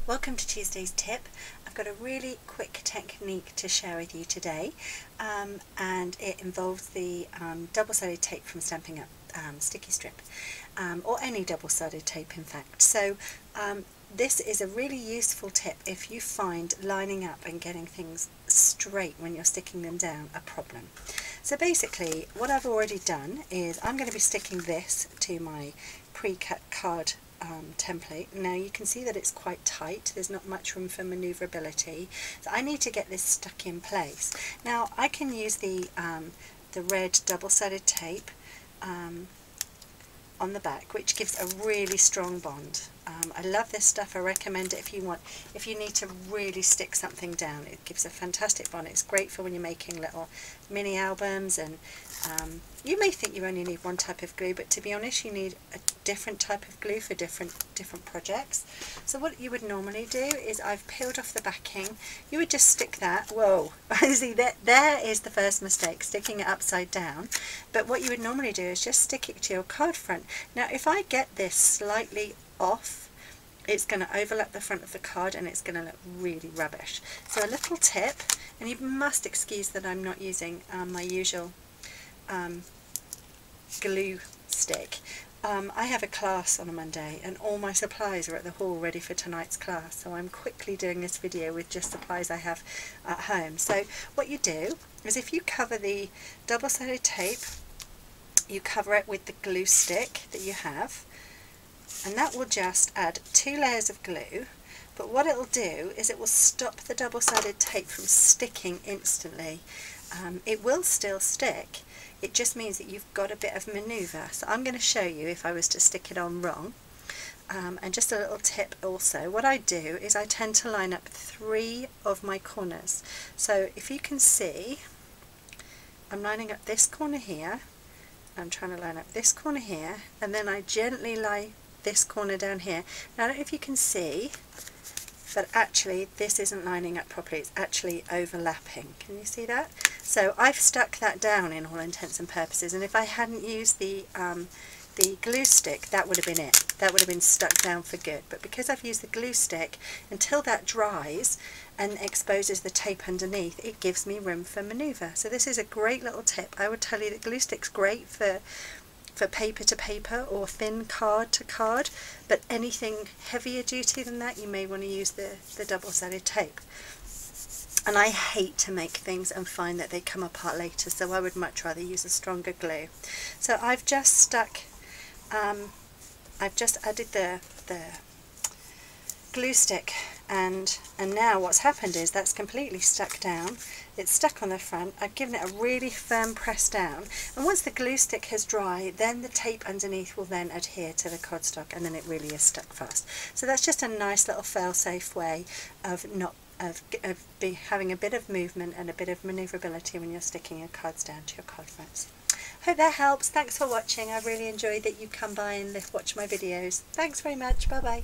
Welcome to Tuesday's tip. I've got a really quick technique to share with you today, and it involves the double-sided tape from Stampin' Up sticky strip, or any double-sided tape in fact. So this is a really useful tip if you find lining up and getting things straight when you're sticking them down a problem. So basically what I've already done is I'm going to be sticking this to my pre-cut card template. Now you can see that it's quite tight, there's not much room for manoeuvrability, so I need to get this stuck in place. Now I can use the red double-sided tape on the back, which gives a really strong bond. I love this stuff. I recommend it if you need to really stick something down. It gives a fantastic bond. It's great for when you're making little mini albums, and you may think you only need one type of glue, but to be honest you need a different type of glue for different projects. So what you would normally do is, I've peeled off the backing, you would just stick that, whoa, see there is the first mistake, sticking it upside down. But what you would normally do is just stick it to your card front. Now if I get this slightly off, it's going to overlap the front of the card and it's going to look really rubbish. So a little tip, and you must excuse that I'm not using my usual glue stick. I have a class on a Monday and all my supplies are at the hall ready for tonight's class, so I'm quickly doing this video with just supplies I have at home. So what you do is, if you cover the double-sided tape, you cover it with the glue stick that you have, and that will just add 2 layers of glue. But what it will do is it will stop the double-sided tape from sticking instantly. It will still stick, it just means that you've got a bit of manoeuvre. So I'm going to show you if I was to stick it on wrong. And just a little tip also, what I do is I tend to line up 3 of my corners. So if you can see, I'm lining up this corner here, I'm trying to line up this corner here, and then I gently lie this corner down here. Now I don't know if you can see, but actually this isn't lining up properly, it's actually overlapping. Can you see that? So I've stuck that down in all intents and purposes, and if I hadn't used the glue stick, that would have been it. That would have been stuck down for good. But because I've used the glue stick, until that dries and exposes the tape underneath, it gives me room for manoeuvre. So this is a great little tip. I would tell you that glue stick's great for paper to paper or thin card to card, but anything heavier duty than that, you may want to use the double-sided tape. And I hate to make things and find that they come apart later, so I would much rather use a stronger glue. So I've just stuck, I've just added the glue stick, and now what's happened is that's completely stuck down. It's stuck on the front. I've given it a really firm press down, and once the glue stick has dried, then the tape underneath will then adhere to the cardstock, and then it really is stuck fast. So that's just a nice little fail-safe way of having a bit of movement and a bit of manoeuvrability when you're sticking your cards down to your card fronts. Hope that helps. Thanks for watching. I really enjoyed that you come by and watch my videos. Thanks very much. Bye bye.